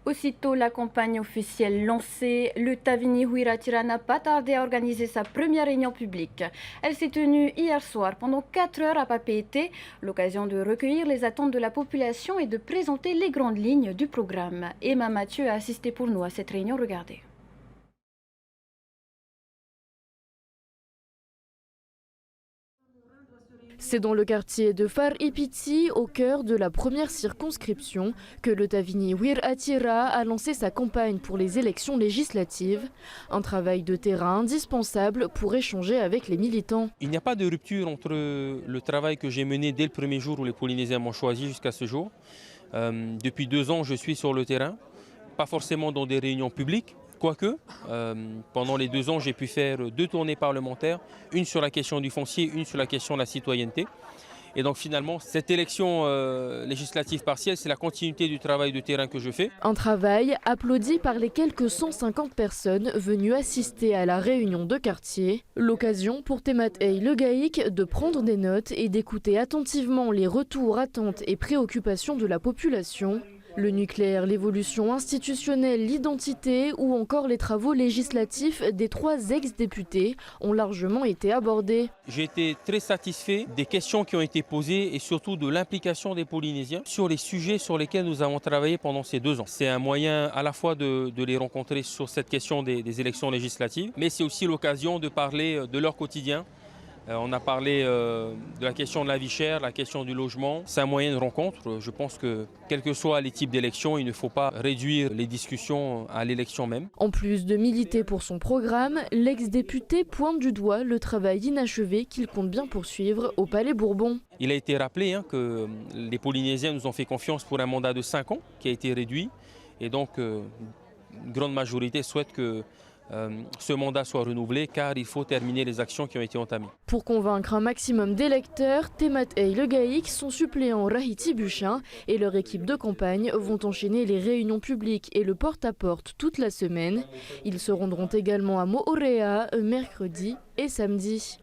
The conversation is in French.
Aussitôt la campagne officielle lancée, le Tavini Huiratira n'a pas tardé à organiser sa première réunion publique. Elle s'est tenue hier soir pendant 4 heures à Papeete, l'occasion de recueillir les attentes de la population et de présenter les grandes lignes du programme. Emma Mathieu a assisté pour nous à cette réunion, regardez. C'est dans le quartier de Far Ipiti, au cœur de la première circonscription, que le Tavini Huiratira a lancé sa campagne pour les élections législatives. Un travail de terrain indispensable pour échanger avec les militants. Il n'y a pas de rupture entre le travail que j'ai mené dès le premier jour où les Polynésiens m'ont choisi jusqu'à ce jour. Depuis 2 ans, je suis sur le terrain, pas forcément dans des réunions publiques. Quoique, pendant les 2 ans, j'ai pu faire 2 tournées parlementaires, une sur la question du foncier, une sur la question de la citoyenneté. Et donc finalement, cette élection législative partielle, c'est la continuité du travail de terrain que je fais. Un travail applaudi par les quelques 150 personnes venues assister à la réunion de quartier. L'occasion pour Tematei Le Gaïk de prendre des notes et d'écouter attentivement les retours, attentes et préoccupations de la population. Le nucléaire, l'évolution institutionnelle, l'identité ou encore les travaux législatifs des 3 ex-députés ont largement été abordés. J'ai été très satisfait des questions qui ont été posées et surtout de l'implication des Polynésiens sur les sujets sur lesquels nous avons travaillé pendant ces 2 ans. C'est un moyen à la fois de les rencontrer sur cette question des élections législatives, mais c'est aussi l'occasion de parler de leur quotidien. On a parlé de la question de la vie chère, la question du logement. C'est un moyen de rencontre. Je pense que, quels que soient les types d'élections, il ne faut pas réduire les discussions à l'élection même. En plus de militer pour son programme, l'ex-député pointe du doigt le travail inachevé qu'il compte bien poursuivre au Palais Bourbon. Il a été rappelé que les Polynésiens nous ont fait confiance pour un mandat de 5 ans qui a été réduit. Et donc, une grande majorité souhaite que ce mandat soit renouvelé car il faut terminer les actions qui ont été entamées. Pour convaincre un maximum d'électeurs, Tematei Le Gaïk, son suppléant Rahiti Buchin et leur équipe de campagne vont enchaîner les réunions publiques et le porte-à-porte toute la semaine. Ils se rendront également à Moorea mercredi et samedi.